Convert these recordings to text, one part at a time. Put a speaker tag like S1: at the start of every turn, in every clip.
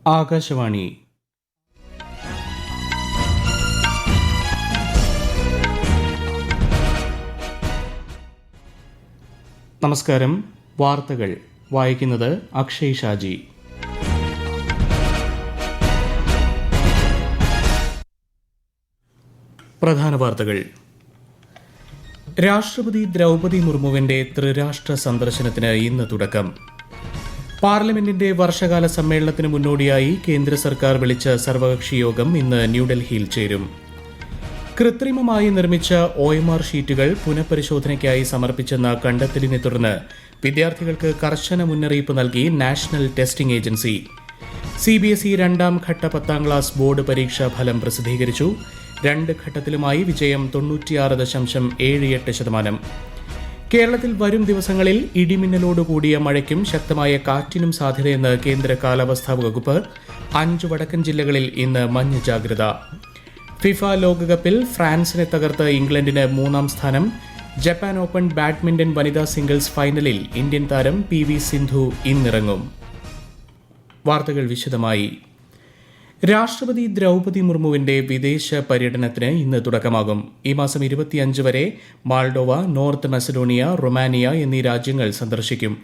S1: ആകാശവാണി. നമസ്കാരം. വാർത്തകൾ വായിക്കുന്നത് അക്ഷയ് ഷാജി. പ്രധാന വാർത്തകൾ. രാഷ്ട്രപതി ദ്രൗപദി മുർമുവിന്റെ ത്രിരാഷ്ട്ര സന്ദർശനത്തിന് ഇന്ന് തുടക്കം. പാർലമെന്റിന്റെ വർഷകാല സമ്മേളനത്തിന് മുന്നോടിയായി കേന്ദ്ര സർക്കാർ വിളിച്ച സർവകക്ഷി യോഗം ഇന്ന് ന്യൂഡൽഹിയിൽ ചേരും. കൃത്രിമമായി നിർമ്മിച്ച OMR ഷീറ്റുകൾ പുനഃപരിശോധനയ്ക്കായി സമർപ്പിച്ചെന്ന കണ്ടെത്തലിനെ തുടർന്ന് വിദ്യാർത്ഥികൾക്ക് കർശന മുന്നറിയിപ്പ് നൽകി നാഷണൽ ടെസ്റ്റിംഗ് ഏജൻസി. CBSE രണ്ടാം ഘട്ട 10ാം ക്ലാസ് ബോർഡ് പരീക്ഷാ ഫലം പ്രസിദ്ധീകരിച്ചു. 2 ഘട്ടത്തിലുമായി വിജയം 96.78%. കേരളത്തിൽ വരും ദിവസങ്ങളിൽ ഇടിമിന്നലോടുകൂടിയ മഴയ്ക്കും ശക്തമായ കാറ്റിനും സാധ്യതയെന്ന് കേന്ദ്ര കാലാവസ്ഥാ വകുപ്പ്. 5 വടക്കൻ ജില്ലകളിൽ ഇന്ന് മഞ്ഞ ജാഗ്രത. ഫിഫ ലോകകപ്പിൽ ഫ്രാൻസിനെ തകർത്ത് ഇംഗ്ലണ്ടിന് 3ാം സ്ഥാനം. ജപ്പാൻ ഓപ്പൺ ബാഡ്മിന്റൺ വനിതാ സിംഗിൾസ് ഫൈനലിൽ ഇന്ത്യൻ താരം PV സിന്ധു ഇന്നിറങ്ങും. വാർത്തകൾ വിശദമായി. രാഷ്ട്രപതി ദ്രൗപദി മുർമുവിന്റെ വിദേശ പര്യടനത്തിന് ഇന്ന് തുടക്കമാകും. ഈ മാസം 25 വരെ മാൾഡോവ, നോർത്ത് മസഡോണിയ, റൊമാനിയ എന്നീ രാജ്യങ്ങൾ സന്ദർശിക്കും.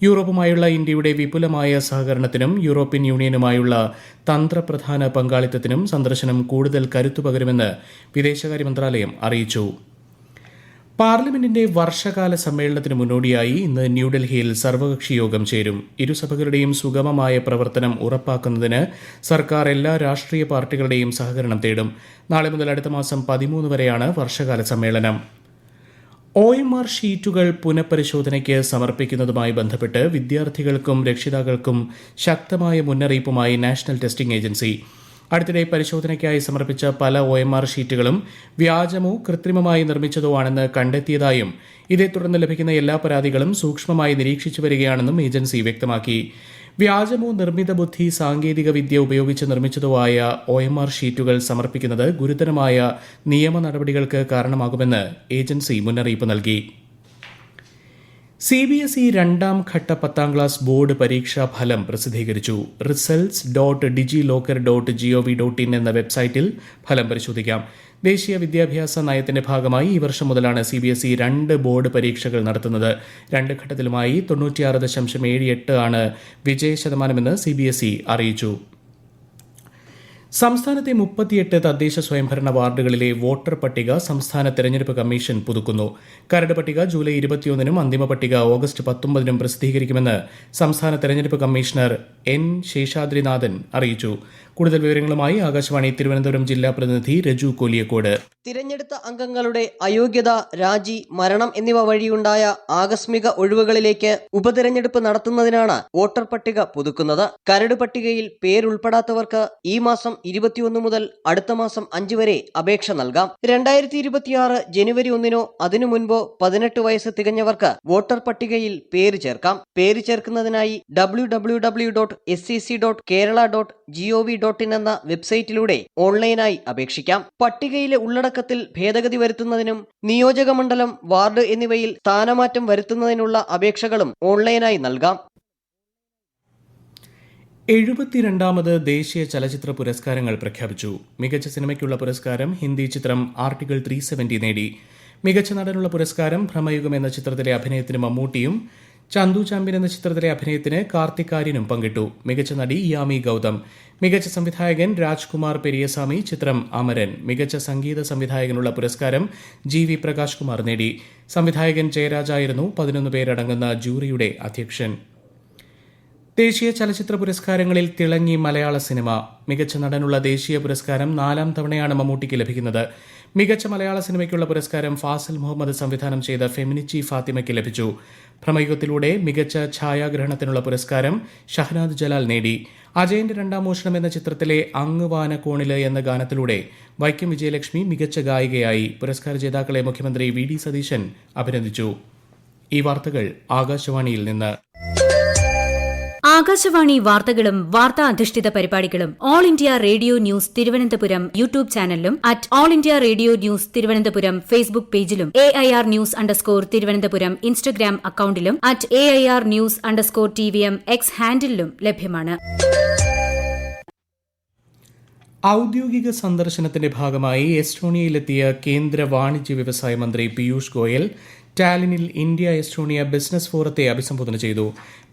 S1: യൂറോപ്പുമായുള്ള ഇന്ത്യയുടെ വിപുലമായ സഹകരണത്തിനും യൂറോപ്യൻ യൂണിയനുമായുള്ള തന്ത്രപ്രധാന പങ്കാളിത്തത്തിനും സന്ദർശനം കൂടുതൽ കരുത്തു പകരുമെന്ന് വിദേശകാര്യ മന്ത്രാലയം അറിയിച്ചു. പാർലമെന്റിന്റെ വർഷകാല സമ്മേളനത്തിന് മുന്നോടിയായി ഇന്ന് ന്യൂഡൽഹിയിൽ സർവകക്ഷി യോഗം ചേരും. ഇരുസഭകളുടെയും സുഗമമായ പ്രവർത്തനം ഉറപ്പാക്കുന്നതിന് സർക്കാർ എല്ലാ രാഷ്ട്രീയ പാർട്ടികളുടെയും സഹകരണം തേടും. നാളെ മുതൽ അടുത്ത മാസം 13 വരെയാണ് വർഷകാല സമ്മേളനം. OMR ഷീറ്റുകൾ പുനഃപരിശോധനയ്ക്ക് സമർപ്പിക്കുന്നതുമായി ബന്ധപ്പെട്ട് വിദ്യാർത്ഥികൾക്കും രക്ഷിതാക്കൾക്കും ശക്തമായ മുന്നറിയിപ്പുമായി നാഷണൽ ടെസ്റ്റിംഗ് ഏജൻസി. അടുത്തിടെ പരിശോധനയ്ക്കായി സമർപ്പിച്ച പല OMR ഷീറ്റുകളും വ്യാജമോ കൃത്രിമമായി നിർമ്മിച്ചതോ ആണെന്ന് കണ്ടെത്തിയതായും ഇതേ തുടർന്ന് ലഭിക്കുന്ന എല്ലാ പരാതികളും സൂക്ഷ്മമായി നിരീക്ഷിച്ചു വരികയാണെന്നും ഏജൻസി വ്യക്തമാക്കി. വ്യാജമോ നിർമ്മിത ബുദ്ധി സാങ്കേതിക വിദ്യ ഉപയോഗിച്ച് നിർമ്മിച്ചതോ ആയ OMR ഷീറ്റുകൾ സമർപ്പിക്കുന്നത് ഗുരുതരമായ നിയമ നടപടികൾക്ക് കാരണമാകുമെന്ന് ഏജൻസി മുന്നറിയിപ്പ് നൽകി. CBSE രണ്ടാം ഘട്ട 10ാം ക്ലാസ് ബോർഡ് പരീക്ഷാ ഫലം പ്രസിദ്ധീകരിച്ചു. results.digilocker.gov.in എന്ന വെബ്സൈറ്റിൽ ഫലം പരിശോധിക്കാം. ദേശീയ വിദ്യാഭ്യാസ നയത്തിന്റെ ഭാഗമായി ഈ വർഷം മുതലാണ് CBSE 2 ബോർഡ് പരീക്ഷകൾ നടത്തുന്നത്. 2 ഘട്ടത്തിലുമായി 96.78 ആണ് വിജയശതമാനമെന്ന് CBSE അറിയിച്ചു. സംസ്ഥാനത്തെ 38 തദ്ദേശ സ്വയംഭരണ വാർഡുകളിലെ വോട്ടർ പട്ടിക സംസ്ഥാന തെരഞ്ഞെടുപ്പ് കമ്മീഷൻ പുതുക്കുന്നു. കരട് പട്ടിക ജൂലൈ 21-നും അന്തിമ പട്ടിക ഓഗസ്റ്റ് 19-നും പ്രസിദ്ധീകരിക്കുമെന്ന് സംസ്ഥാന തെരഞ്ഞെടുപ്പ് കമ്മീഷണർ N. ശേഷാദ്രിനാഥൻ അറിയിച്ചു. കൂടുതൽ വിവരങ്ങളുമായി ആകാശവാണി തിരുവനന്തപുരം ജില്ലാ പ്രതിനിധി രജു കോലിയക്കോട്.
S2: തിരഞ്ഞെടുത്ത അംഗങ്ങളുടെ അയോഗ്യത, രാജി, മരണം എന്നിവ വഴിയുണ്ടായ ആകസ്മിക ഒഴിവുകളിലേക്ക് ഉപതെരഞ്ഞെടുപ്പ് നടത്തുന്നതിനാണ് വോട്ടർ പട്ടിക പുതുക്കുന്നത്. കരട് പട്ടികയിൽ പേരുൾപ്പെടാത്തവർക്ക് ഈ മാസം 21 മുതൽ അടുത്ത മാസം 5 വരെ അപേക്ഷ നൽകാം. 2026 ജനുവരി 1-നോ അതിനു മുൻപോ 18 വയസ്സ് തികഞ്ഞവർക്ക് വോട്ടർ പട്ടികയിൽ പേര് ചേർക്കാം. പേര് ചേർക്കുന്നതിനായി www.scc.kerala.gov.in എന്ന വെബ്സൈറ്റിലൂടെ ഓൺലൈനായി അപേക്ഷിക്കാം. പട്ടികയിലെ ഉള്ളടക്കത്തിൽ ഭേദഗതി വരുത്തുന്നതിനും നിയോജക മണ്ഡലം, വാർഡ് എന്നിവയിൽ സ്ഥാനമാറ്റം വരുത്തുന്നതിനുള്ള അപേക്ഷകളും ഓൺലൈനായി നൽകാം.
S1: 72ാമത് ദേശീയ ചലച്ചിത്ര പുരസ്കാരങ്ങൾ പ്രഖ്യാപിച്ചു. മികച്ച സിനിമയ്ക്കുള്ള പുരസ്കാരം ഹിന്ദി ചിത്രം ആർട്ടിക്കിൾ 370 നേടി. മികച്ച നടനുള്ള പുരസ്കാരം ഭ്രമയുഗം എന്ന ചിത്രത്തിലെ അഭിനയത്തിന് മമ്മൂട്ടിയും ചന്തു ചാമ്പ്യൻ എന്ന ചിത്രത്തിലെ അഭിനയത്തിന് കാർത്തിക് ആര്യനും പങ്കിട്ടു. മികച്ച നടി യാമി ഗൌതം. മികച്ച സംവിധായകൻ രാജ്കുമാർ പെരിയസ്വാമി ചിത്രം അമരൻ. മികച്ച സംഗീത സംവിധായകനുള്ള പുരസ്കാരം GV പ്രകാശ് കുമാർ നേടി. സംവിധായകൻ ജയരാജായിരുന്നു 11 പേരടങ്ങുന്ന ജൂറിയുടെ അധ്യക്ഷൻ. ദേശീയ ചലച്ചിത്ര പുരസ്കാരങ്ങളിൽ തിളങ്ങി മലയാള സിനിമ. മികച്ച നടനുള്ള ദേശീയ പുരസ്കാരം 4ാം തവണയാണ് മമ്മൂട്ടിക്ക് ലഭിക്കുന്നത്. മികച്ച മലയാള സിനിമയ്ക്കുള്ള പുരസ്കാരം ഫാസിൽ മുഹമ്മദ് സംവിധാനം ചെയ്ത ഫെമിനിച്ചി ഫാത്തിമയ്ക്ക് ലഭിച്ചു. ഭ്രമയുഗത്തിലൂടെ മികച്ച ഛായാഗ്രഹണത്തിനുള്ള പുരസ്കാരം ഷഹനാദ് ജലാൽ നേടി. അജയന്റെ 2ാം മോഷണം എന്ന ചിത്രത്തിലെ അങ്ങ് വാനക്കോണില് എന്ന ഗാനത്തിലൂടെ വൈക്കം വിജയലക്ഷ്മി മികച്ച ഗായികയായി. പുരസ്കാര ജേതാക്കളെ മുഖ്യമന്ത്രി VD സതീശൻ അഭിനന്ദിച്ചു. ഈ വാർത്തകൾ ആകാശവാണിയിൽ നിന്ന്.
S3: ആകാശവാണി വാർത്തകളും വാർത്താ അധിഷ്ഠിത പരിപാടികളും All India Radio News Thiruvananthapuram YouTube ചാനലിലും @All India Radio News Thiruvananthapuram Facebook പേജിലും AIR ന്യൂസ് തിരുവനന്തപുരം ഇൻസ്റ്റഗ്രാം അക്കൌണ്ടിലും @AIR ന്യൂസ് TVM X ഹാൻഡിലും ലഭ്യമാണ്.
S1: ഔദ്യോഗിക സന്ദർശനത്തിന്റെ ഭാഗമായി എസ്റ്റോണിയയിലെത്തിയ കേന്ദ്ര വാണിജ്യ വ്യവസായ മന്ത്രി പീയൂഷ് ഗോയൽ ടാലിനിൽ ഇന്ത്യ എസ്റ്റോണിയ ബിസിനസ് ഫോറത്തെ അഭിസംബോധന ചെയ്തു.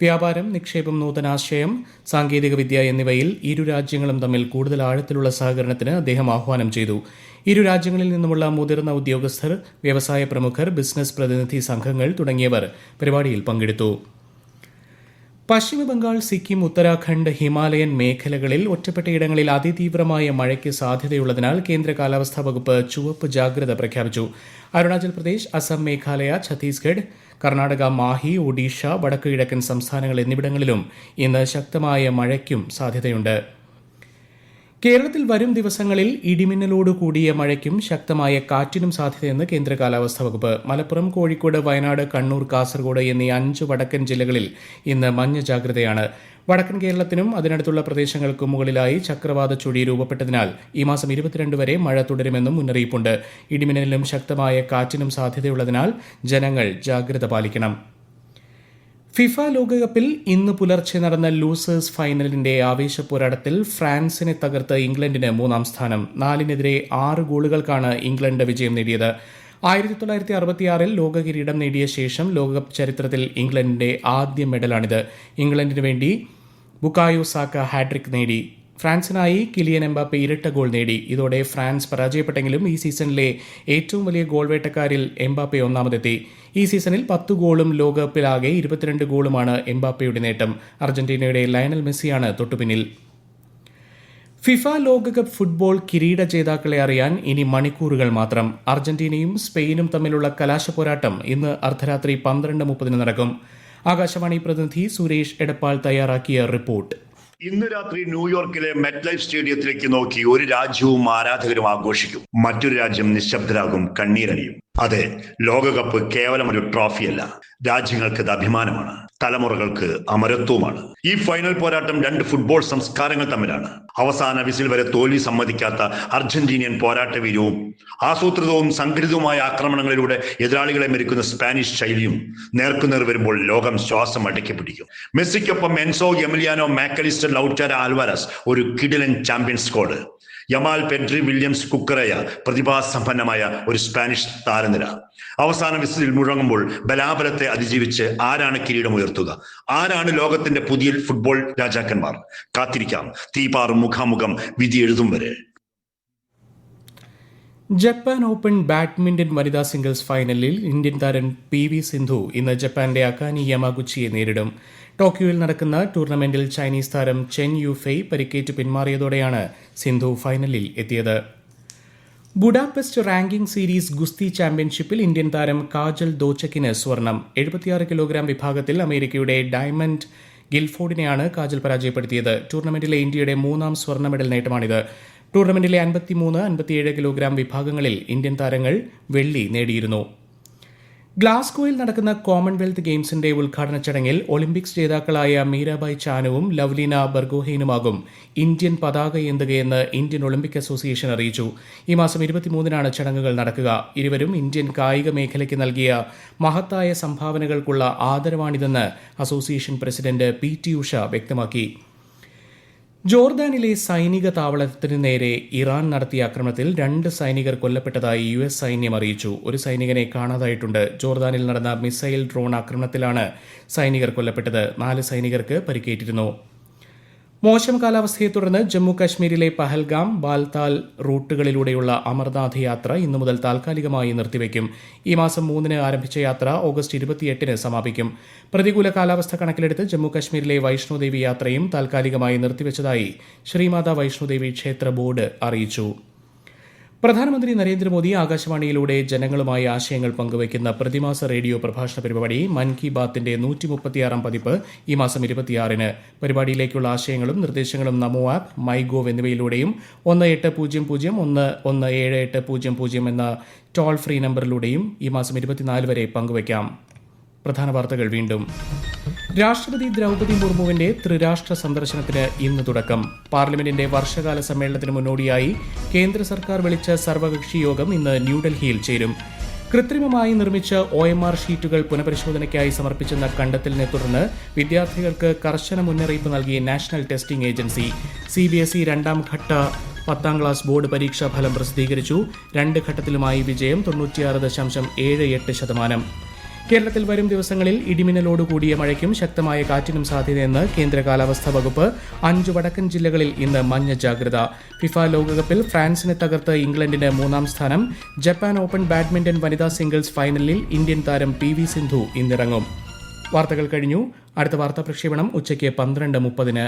S1: വ്യാപാരം, നിക്ഷേപം, നൂതനാശയം, സാങ്കേതികവിദ്യ എന്നിവയിൽ ഇരു രാജ്യങ്ങളും തമ്മിൽ കൂടുതൽ ആഴത്തിലുള്ള സഹകരണത്തിന് അദ്ദേഹം ആഹ്വാനം ചെയ്തു. ഇരു രാജ്യങ്ങളിൽ നിന്നുമുള്ള മുതിർന്ന ഉദ്യോഗസ്ഥർ, വ്യവസായ പ്രമുഖർ, ബിസിനസ് പ്രതിനിധി സംഘങ്ങൾ തുടങ്ങിയവർ പരിപാടിയിൽ പങ്കെടുത്തു. പശ്ചിമബംഗാൾ, സിക്കിം, ഉത്തരാഖണ്ഡ്, ഹിമാലയൻ മേഖലകളിൽ ഒറ്റപ്പെട്ടയിടങ്ങളിൽ അതിതീവ്രമായ മഴയ്ക്ക് സാധ്യതയുള്ളതിനാൽ കേന്ദ്ര കാലാവസ്ഥാ വകുപ്പ് ചുവപ്പ് ജാഗ്രത പ്രഖ്യാപിച്ചു. അരുണാചൽ പ്രദേശ്, അസം, മേഘാലയ, ഛത്തീസ്ഗഡ്, കർണാടക, മാഹി, ഒഡീഷ, വടക്കു കിഴക്കൻ സംസ്ഥാനങ്ങൾ എന്നിവിടങ്ങളിലും ഇന്ന് ശക്തമായ മഴയ്ക്കും സാധ്യതയുണ്ട്. കേരളത്തിൽ വരും ദിവസങ്ങളിൽ ഇടിമിന്നലോട് കൂടിയ മഴയ്ക്കും ശക്തമായ കാറ്റിനും സാധ്യതയെന്ന് കേന്ദ്ര കാലാവസ്ഥാ വകുപ്പ്. മലപ്പുറം, കോഴിക്കോട്, വയനാട്, കണ്ണൂർ, കാസർഗോഡ് എന്നീ 5 വടക്കൻ ജില്ലകളിൽ ഇന്ന് മഞ്ഞ ജാഗ്രതയാണ്. വടക്കൻ കേരളത്തിനും അതിനടുത്തുള്ള പ്രദേശങ്ങൾക്കും മുകളിലായി ചക്രവാത ചുഴി രൂപപ്പെട്ടതിനാൽ ഈ മാസം 22 വരെ മഴ തുടരുമെന്നും മുന്നറിയിപ്പുണ്ട്. ഇടിമിന്നലിനും ശക്തമായ കാറ്റിനും സാധ്യതയുള്ളതിനാൽ ജനങ്ങൾ ജാഗ്രത പാലിക്കണം. ഫിഫ ലോകകപ്പിൽ ഇന്ന് പുലർച്ചെ നടന്ന ലൂസേഴ്സ് ഫൈനലിന്റെ ആവേശ പോരാട്ടത്തിൽ ഫ്രാൻസിനെ തകർത്ത് ഇംഗ്ലണ്ടിന് 3ാം സ്ഥാനം. 4-നെതിരെ 6 ഗോളുകൾക്കാണ് ഇംഗ്ലണ്ട് വിജയം നേടിയത്. 1966 ലോക കിരീടം നേടിയ ശേഷം ലോകകപ്പ് ചരിത്രത്തിൽ ഇംഗ്ലണ്ടിന്റെ ആദ്യ മെഡലാണിത്. ഇംഗ്ലണ്ടിന് വേണ്ടി ബുക്കായോ സാക്ക ഹാട്രിക് നേടി. ഫ്രാൻസിനായി കിലിയൻ എംബാപ്പെ ഇരട്ട ഗോൾ നേടി. ഇതോടെ ഫ്രാൻസ് പരാജയപ്പെട്ടെങ്കിലും ഈ സീസണിലെ ഏറ്റവും വലിയ ഗോൾ വേട്ടക്കാരിൽ എംബാപ്പെ ഒന്നാമതെത്തി. ഈ സീസണിൽ 10 ഗോളും ലോകകപ്പിലാകെ 22 ഗോളുമാണ് എംബാപ്പയുടെ നേട്ടം. അർജന്റീനയുടെ ലയണൽ മെസ്സിയാണ് തൊട്ടുപിന്നിൽ. ഫിഫ ലോകകപ്പ് ഫുട്ബോൾ കിരീട ജേതാക്കളെ അറിയാൻ ഇനി മണിക്കൂറുകൾ മാത്രം. അർജന്റീനയും സ്പെയിനും തമ്മിലുള്ള കലാശ പോരാട്ടം ഇന്ന് അർദ്ധരാത്രി 12:30 നടക്കും. ആകാശവാണി പ്രതിനിധി സുരേഷ് എടപ്പാൾ തയ്യാറാക്കിയ റിപ്പോർട്ട്.
S4: ഇന്ന് രാത്രി ന്യൂയോർക്കിലെ മെറ്റ് ലൈഫ് സ്റ്റേഡിയത്തിലേക്ക് നോക്കി ഒരു രാജ്യവും ആരാധകരും ആഘോഷിക്കും. മറ്റൊരു രാജ്യം നിശബ്ദരാകും, കണ്ണീരണിയും. അതെ, ലോകകപ്പ് കേവലം ഒരു ട്രോഫിയല്ല, രാജ്യങ്ങൾക്ക് ഇത് അഭിമാനമാണ്, തലമുറകൾക്ക് അമരത്വമാണ്. ഈ ഫൈനൽ പോരാട്ടം 2 ഫുട്ബോൾ സംസ്കാരങ്ങൾ തമ്മിലാണ്. അവസാന വിസിൽ വരെ തോൽവി സമ്മതിക്കാത്ത അർജന്റീനിയൻ പോരാട്ടവീര്യവും ആസൂത്രിതവും സംഘടിതവുമായ ആക്രമണങ്ങളിലൂടെ എതിരാളികളെ മെരുക്കുന്ന സ്പാനിഷ് ശൈലിയും നേർക്കുനേർ വരുമ്പോൾ ലോകം ശ്വാസം അടക്കി പിടിക്കും. മെസ്സിക്കൊപ്പം Enzo, Emiliano, MacAllister, Lautaro, Alvarez, ഒരു കിടിലൻ champion squad. Yamal, Pedri, Williams, Cucurella, പ്രതിഭാസമ്പന്നമായ ഒരു സ്പാനിഷ് താരനിര. അവസാന വിസിൽ മുഴങ്ങുമ്പോൾ ബലാബലത്തെ അതിജീവിച്ച് ആരാണ് കിരീടമുയർത്തുക? ആരാണ് ലോകത്തിന്റെ പുതിയ ഫുട്ബോൾ രാജാക്കന്മാർ? കാത്തിരിക്കാം, തീപാറും മുഖാമുഖം വിധി എഴുതും വരെ.
S1: ജപ്പാൻ ഓപ്പൺ ബാഡ്മിന്റൺ വനിതാ സിംഗിൾസ് ഫൈനലിൽ ഇന്ത്യൻ താരം PV സിന്ധു ഇന്ന് ജപ്പാന്റെ അകാനി യമഗുച്ചിയെ നേരിടും. ടോക്കിയോയിൽ നടക്കുന്ന ടൂർണമെന്റിൽ ചൈനീസ് താരം ചെൻ യുഫെയ് പരിക്കേറ്റ് പിന്മാറിയതോടെയാണ് സിന്ധു ഫൈനലിൽ എത്തിയത്. ബുഡാപെസ്റ്റ് റാങ്കിംഗ് സീരീസ് ഗുസ്തി ചാമ്പ്യൻഷിപ്പിൽ ഇന്ത്യൻ താരം കാജൽ ദോച്ചക്കിന് സ്വർണം. 76 കിലോഗ്രാം വിഭാഗത്തിൽ അമേരിക്കയുടെ ഡയമണ്ട് ഗിൽഫോർഡിനെയാണ് കാജൽ പരാജയപ്പെടുത്തിയത്. ടൂർണമെന്റിലെ ഇന്ത്യയുടെ 3ാം സ്വർണ്ണ മെഡൽ നേട്ടമാണിത്. ടൂർണമെന്റിലെ 53, 57 കിലോഗ്രാം വിഭാഗങ്ങളിൽ ഇന്ത്യൻ താരങ്ങൾ വെള്ളി നേടിയിരുന്നു. ഗ്ലാസ്ഗോയിൽ നടക്കുന്ന കോമൺവെൽത്ത് ഗെയിംസിന്റെ ഉദ്ഘാടന ചടങ്ങിൽ ഒളിമ്പിക്സ് ജേതാക്കളായ മീരാബായ് ചാനുവും ലവ്ലീന ബർഗോഹെയ്നുമാകും ഇന്ത്യൻ പതാക ഏന്തുകയെന്ന് ഇന്ത്യൻ ഒളിമ്പിക് അസോസിയേഷൻ അറിയിച്ചു. ഈ മാസം 23-നാണ് ചടങ്ങുകൾ നടക്കുക. ഇരുവരും ഇന്ത്യൻ കായിക മേഖലയ്ക്ക് നൽകിയ മഹത്തായ സംഭാവനകൾക്കുള്ള ആദരവാണിതെന്ന് അസോസിയേഷൻ പ്രസിഡന്റ് PT ഉഷ വ്യക്തമാക്കി. ജോർദാനിലെ സൈനിക താവളത്തിന് നേരെ ഇറാൻ നടത്തിയ ആക്രമണത്തിൽ 2 സൈനികർ കൊല്ലപ്പെട്ടതായി US സൈന്യം അറിയിച്ചു. ഒരു സൈനികനെ കാണാതായിട്ടുണ്ട്. ജോർദാനിൽ നടന്ന മിസൈൽ ഡ്രോൺ ആക്രമണത്തിലാണ് സൈനികർ കൊല്ലപ്പെട്ടത്. 4 സൈനികർക്ക് പരിക്കേറ്റിരുന്നു. മോശം കാലാവസ്ഥയെ തുടർന്ന് ജമ്മു കാശ്മീരിലെ പഹൽഗാം, ബാൽതാൽ റൂട്ടുകളിലൂടെയുള്ള അമർനാഥ് യാത്ര ഇന്നു മുതൽ താൽക്കാലികമായി നിർത്തിവെക്കും. ഈ മാസം 3-ന് ആരംഭിച്ച യാത്ര ഓഗസ്റ്റ് 28-ന് സമാപിക്കും. പ്രതികൂല കാലാവസ്ഥ കണക്കിലെടുത്ത് ജമ്മു കാശ്മീരിലെ വൈഷ്ണോദേവി യാത്രയും താൽക്കാലികമായി നിർത്തിവെച്ചതായി ശ്രീമാതാ വൈഷ്ണോദേവി ക്ഷേത്ര ബോർഡ് അറിയിച്ചു. പ്രധാനമന്ത്രി നരേന്ദ്രമോദി ആകാശവാണിയിലൂടെ ജനങ്ങളുമായി ആശയങ്ങൾ പങ്കുവയ്ക്കുന്ന പ്രതിമാസ റേഡിയോ പ്രഭാഷണ പരിപാടി മൻ കി ബാത്തിന്റെ 136-ാം പതിപ്പ് ഈ മാസം 26-ന്. പരിപാടിയിലേക്കുള്ള ആശയങ്ങളും നിർദ്ദേശങ്ങളും നമോ ആപ്പ്, മൈ ഗോവ് എന്നിവയിലൂടെയും 1800-117800 എന്ന ടോൾ ഫ്രീ നമ്പറിലൂടെയും ഈ മാസം 24 വരെ പങ്കുവയ്ക്കാം. പ്രധാന വാർത്തകൾ വീണ്ടും. രാഷ്ട്രപതി ദ്രൗപദി മുർമുവിന്റെ ത്രിരാഷ്ട്ര സന്ദർശനത്തിന് ഇന്ന് തുടക്കം. പാർലമെന്റിന്റെ വർഷകാല സമ്മേളനത്തിന് മുന്നോടിയായി കേന്ദ്ര സർക്കാർ വിളിച്ച സർവകക്ഷി യോഗം ഇന്ന് ന്യൂഡൽഹിയിൽ ചേരും. കൃത്രിമമായി നിർമ്മിച്ച OMR ഷീറ്റുകൾ പുനഃപരിശോധനയ്ക്കായി സമർപ്പിച്ചെന്ന കണ്ടെത്തലിനെ തുടർന്ന് വിദ്യാർത്ഥികൾക്ക് കർശന മുന്നറിയിപ്പ് നൽകി നാഷണൽ ടെസ്റ്റിംഗ് ഏജൻസി. CBSE 2ാം ഘട്ട 10ാം ക്ലാസ് ബോർഡ് പരീക്ഷാ ഫലം പ്രസിദ്ധീകരിച്ചു. 2 ഘട്ടത്തിലുമായി വിജയം 96.78%. കേരളത്തിൽ വരും ദിവസങ്ങളിൽ ഇടിമിന്നലോടുകൂടിയ മഴയ്ക്കും ശക്തമായ കാറ്റിനും സാധ്യതയെന്ന് കേന്ദ്ര കാലാവസ്ഥാ വകുപ്പ്. 5 വടക്കൻ ജില്ലകളിൽ ഇന്ന് മഞ്ഞ ജാഗ്രത. ഫിഫ ലോകകപ്പിൽ ഫ്രാൻസിനെ തകർത്ത് ഇംഗ്ലണ്ടിന് 3ാം സ്ഥാനം. ജപ്പാൻ ഓപ്പൺ ബാഡ്മിന്റൺ വനിതാ സിംഗിൾസ് ഫൈനലിൽ ഇന്ത്യൻ താരം PV സിന്ധു ഇന്നിറങ്ങും. വാർത്തകൾ കഴിഞ്ഞു. അടുത്ത വാർത്താ പ്രക്ഷേപണം ഉച്ചയ്ക്ക് 12:30.